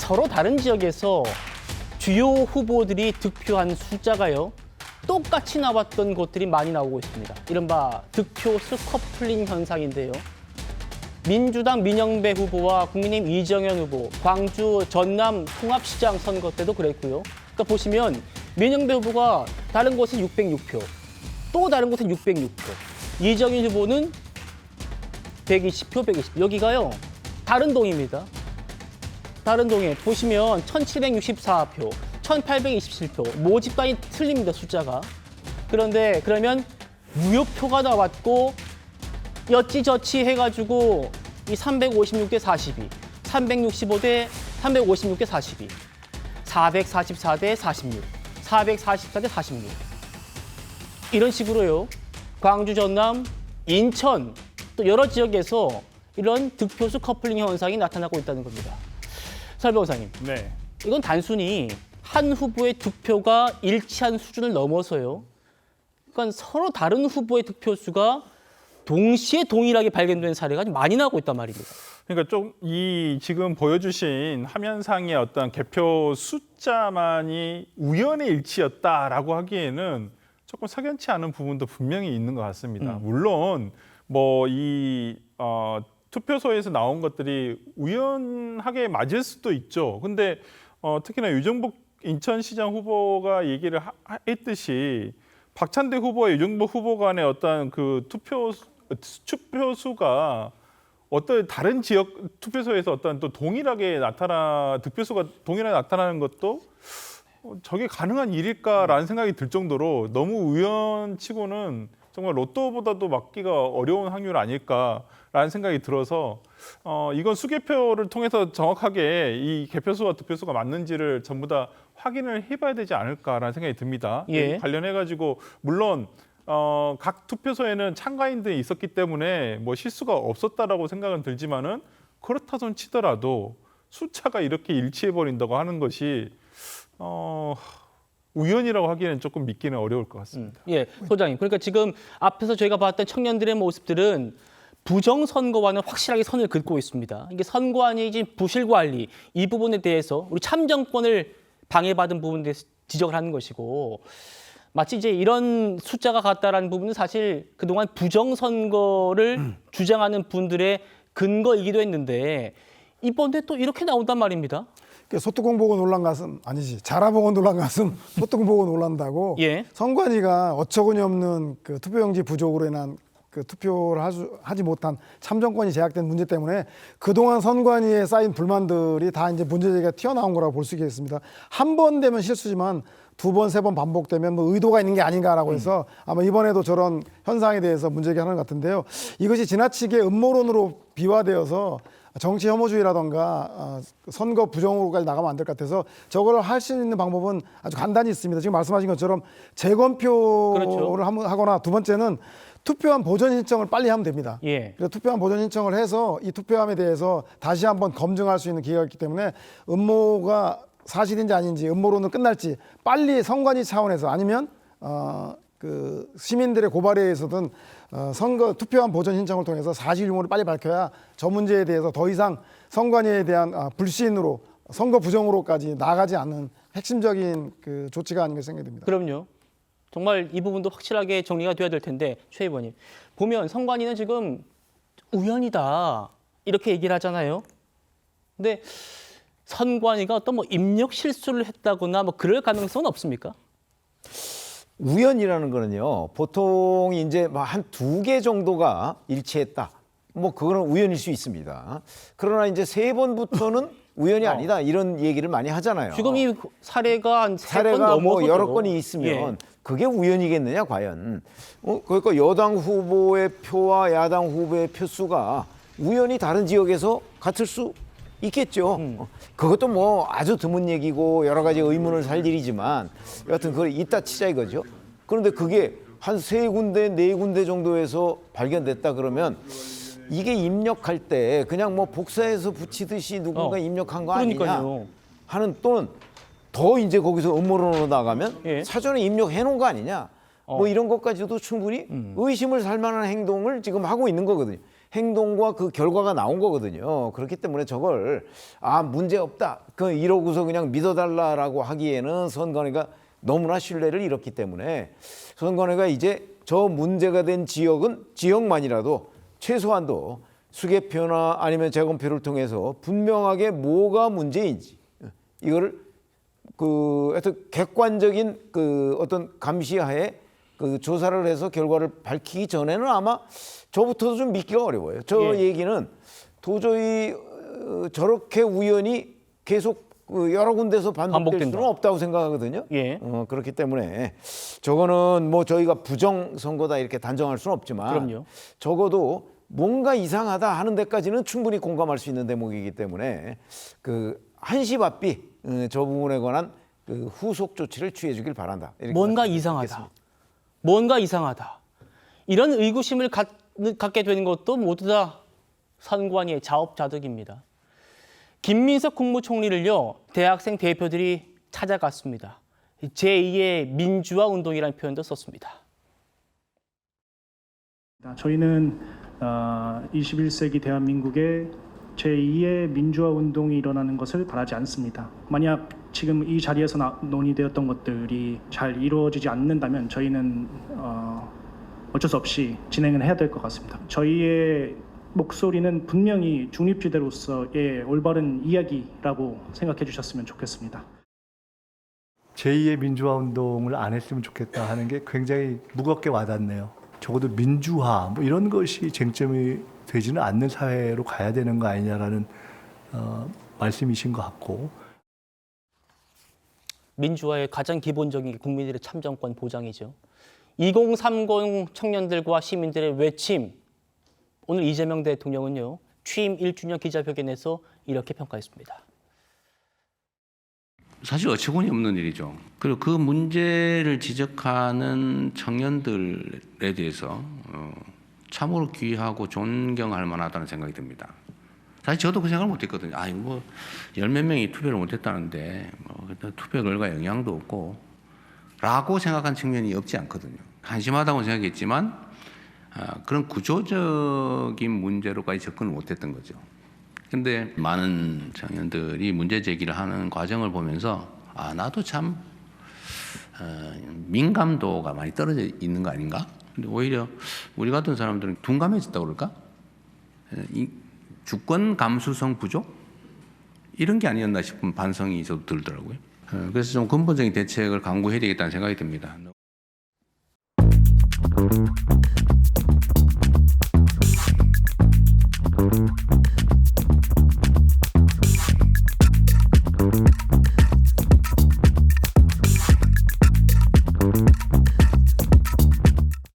서로 다른 지역에서 주요 후보들이 득표한 숫자가요. 똑같이 나왔던 곳들이 많이 나오고 있습니다. 이른바 득표수 커플링 현상인데요. 민주당 민영배 후보와 국민의힘 이정현 후보, 광주 전남 통합시장 선거 때도 그랬고요. 그러니까 보시면 민영배 후보가 다른 곳은 606표, 또 다른 곳은 606표, 이정현 후보는 120표, 120표. 여기가요, 다른 동입니다. 다른 동에 보시면 1764표, 1827표, 모집단이 틀립니다, 숫자가. 그런데 그러면 무효표가 나왔고 여찌저찌 해가지고 이 356대 42, 365대 356대 42, 444대 46, 444대 46. 이런 식으로요. 광주, 전남, 인천 또 여러 지역에서 이런 득표수 커플링 현상이 나타나고 있다는 겁니다. 설 변호사님, 네. 이건 단순히 한 후보의 득표가 일치한 수준을 넘어서요. 그러니까 서로 다른 후보의 득표수가 동시에 동일하게 발견되는 사례가 많이 나오고 있단 말입니다. 그러니까 좀 이 지금 보여주신 화면상의 어떤 개표 숫자만이 우연의 일치였다라고 하기에는 조금 석연치 않은 부분도 분명히 있는 것 같습니다. 물론 뭐 이 투표소에서 나온 것들이 우연하게 맞을 수도 있죠. 근데 특히나 유정복 인천시장 후보가 얘기를 했듯이 박찬대 후보와 유정복 후보 간의 어떤 그 투표수가 어떤 다른 지역 투표소에서 어떤 또 동일하게 득표수가 동일하게 나타나는 것도 저게 가능한 일일까라는 생각이 들 정도로 너무 우연치고는 정말 로또보다도 맞기가 어려운 확률 아닐까라는 생각이 들어서 이건 수개표를 통해서 정확하게 이 개표수와 득표수가 맞는지를 전부 다 확인을 해봐야 되지 않을까라는 생각이 듭니다. 예. 관련해가지고 물론 각 투표소에는 참가인들이 있었기 때문에 뭐 실수가 없었다라고 생각은 들지만은 그렇다 손 치더라도 숫자가 이렇게 일치해버린다고 하는 것이 우연이라고 하기에는 조금 믿기는 어려울 것 같습니다. 예, 소장님. 그러니까 지금 앞에서 저희가 봤던 청년들의 모습들은 부정선거와는 확실하게 선을 긋고 있습니다. 이게 선관위 부실 관리 이 부분에 대해서 우리 참정권을 방해받은 부분에 대해서 지적을 하는 것이고 마치 이제 이런 숫자가 같다라는 부분은 사실 그동안 부정선거를 주장하는 분들의 근거이기도 했는데 이번에 또 이렇게 나온단 말입니다. 소뚜껑 보고 놀란 가슴 아니지 자라 보고 놀란 가슴 소뚜껑 보고 놀란다고 예. 선관위가 어처구니 없는 그 투표용지 부족으로 인한 그 투표를 하지 못한 참정권이 제약된 문제 때문에 그동안 선관위에 쌓인 불만들이 다 이제 문제제기가 튀어나온 거라고 볼 수 있겠습니다. 한 번 되면 실수지만 두 번, 세 번 반복되면 뭐 의도가 있는 게 아닌가라고 해서 아마 이번에도 저런 현상에 대해서 문제제기하는 것 같은데요. 이것이 지나치게 음모론으로 비화되어서 정치 혐오주의라던가 선거 부정으로까지 나가면 안 될 것 같아서 저거를 할 수 있는 방법은 아주 간단히 있습니다. 지금 말씀하신 것처럼 재검표를 그렇죠. 하거나 두 번째는 투표함 보전 신청을 빨리 하면 됩니다. 예. 그래서 투표함 보전 신청을 해서 이 투표함에 대해서 다시 한번 검증할 수 있는 기회가 있기 때문에 음모가 사실인지 아닌지 음모론은 끝날지 빨리 선관위 차원에서 아니면 그 시민들의 고발에 의해서든 선거 투표함 보전 신청을 통해서 사실 유무를 빨리 밝혀야 저 문제에 대해서 더 이상 선관위에 대한 불신으로 선거 부정으로까지 나가지 않는 핵심적인 그 조치가 아닌가 생각이 듭니다. 그럼요. 정말 이 부분도 확실하게 정리가 돼야 될 텐데 최 의원님 보면 선관위는 지금 우연이다 이렇게 얘기를 하잖아요. 근데 선관위가 어떤 뭐 입력 실수를 했다거나 뭐 그럴 가능성은 없습니까? 우연이라는 거는요. 보통 이제 한 2개 정도가 일치했다. 뭐 그거는 우연일 수 있습니다. 그러나 이제 3번부터는 우연이 아니다. 이런 얘기를 많이 하잖아요. 지금 이 사례가 한 3건 사례가 넘어서 뭐 여러 건이 있으면 그게 우연이겠느냐 과연. 그러니까 여당 후보의 표와 야당 후보의 표수가 우연히 다른 지역에서 같을 수 있겠죠. 그것도 뭐 아주 드문 얘기고 여러 가지 의문을 살 일이지만 여하튼 그걸 이따 치자 이거죠. 그런데 그게 한 3군데, 4군데 정도에서 발견됐다 그러면 이게 입력할 때 그냥 뭐 복사해서 붙이듯이 누군가 입력한 거 아니냐 그러니까요. 하는 또는 더 이제 거기서 음모론으로 나가면 예. 사전에 입력해 놓은 거 아니냐 뭐 이런 것까지도 충분히 의심을 살 만한 행동을 지금 하고 있는 거거든요. 행동과 그 결과가 나온 거거든요. 그렇기 때문에 저걸 문제 없다. 이러고서 그냥 믿어달라라고 하기에는 선관위가 너무나 신뢰를 잃었기 때문에 선관위가 이제 저 문제가 된 지역만이라도 최소한도 수개표나 아니면 재검표를 통해서 분명하게 뭐가 문제인지 이거를 하여튼 객관적인 어떤 감시하에 조사를 해서 결과를 밝히기 전에는 아마 저부터도 좀 믿기가 어려워요. 저 얘기는 도저히 저렇게 우연히 계속 여러 군데서 반복될 수는 없다고 생각하거든요. 예. 그렇기 때문에 저거는 뭐 저희가 부정 선거다 이렇게 단정할 수는 없지만 그럼요. 적어도 뭔가 이상하다 하는 데까지는 충분히 공감할 수 있는 대목이기 때문에 한시바삐 저 부분에 관한 후속 조치를 취해주길 바란다. 이렇게 뭔가 이상하다. 뭔가 이상하다. 이런 의구심을 갖게 되는 것도 모두 다 선관위의 자업자득입니다. 김민석 국무총리를요, 대학생 대표들이 찾아갔습니다. 제2의 민주화 운동이라는 표현도 썼습니다. 저희는 21세기 대한민국의 제2의 민주화 운동이 일어나는 것을 바라지 않습니다. 만약 지금 이 자리에서 논의되었던 것들이 잘 이루어지지 않는다면 저희는 어쩔 수 없이 진행을 해야 될 것 같습니다. 저희의 목소리는 분명히 중립지대로서의 올바른 이야기라고 생각해 주셨으면 좋겠습니다. 제2의 민주화 운동을 안 했으면 좋겠다 하는 게 굉장히 무겁게 와닿네요. 적어도 민주화 뭐 이런 것이 쟁점이 되지는 않는 사회로 가야 되는 거 아니냐라는 말씀이신 것 같고. 민주화의 가장 기본적인 게 국민들의 참정권 보장이죠. 2030 청년들과 시민들의 외침. 오늘 이재명 대통령은요, 취임 1주년 기자회견에서 이렇게 평가했습니다. 사실 어처구니 없는 일이죠. 그리고 그 문제를 지적하는 청년들에 대해서 참으로 귀하고 존경할 만하다는 생각이 듭니다. 사실 저도 그 생각을 못했거든요. 이거 뭐 열 몇 명이 투표를 못했다는데 투표 결과 영향도 없고 라고 생각한 측면이 없지 않거든요. 한심하다고 생각했지만 그런 구조적인 문제로까지 접근을 못했던 거죠. 근데 많은 청년들이 문제 제기를 하는 과정을 보면서 나도 참 민감도가 많이 떨어져 있는 거 아닌가? 근데 오히려 우리 같은 사람들은 둔감해졌다고 그럴까? 이 주권 감수성 부족? 이런 게 아니었나 싶은 반성이 저도 들더라고요. 그래서 좀 근본적인 대책을 강구해야 되겠다는 생각이 듭니다.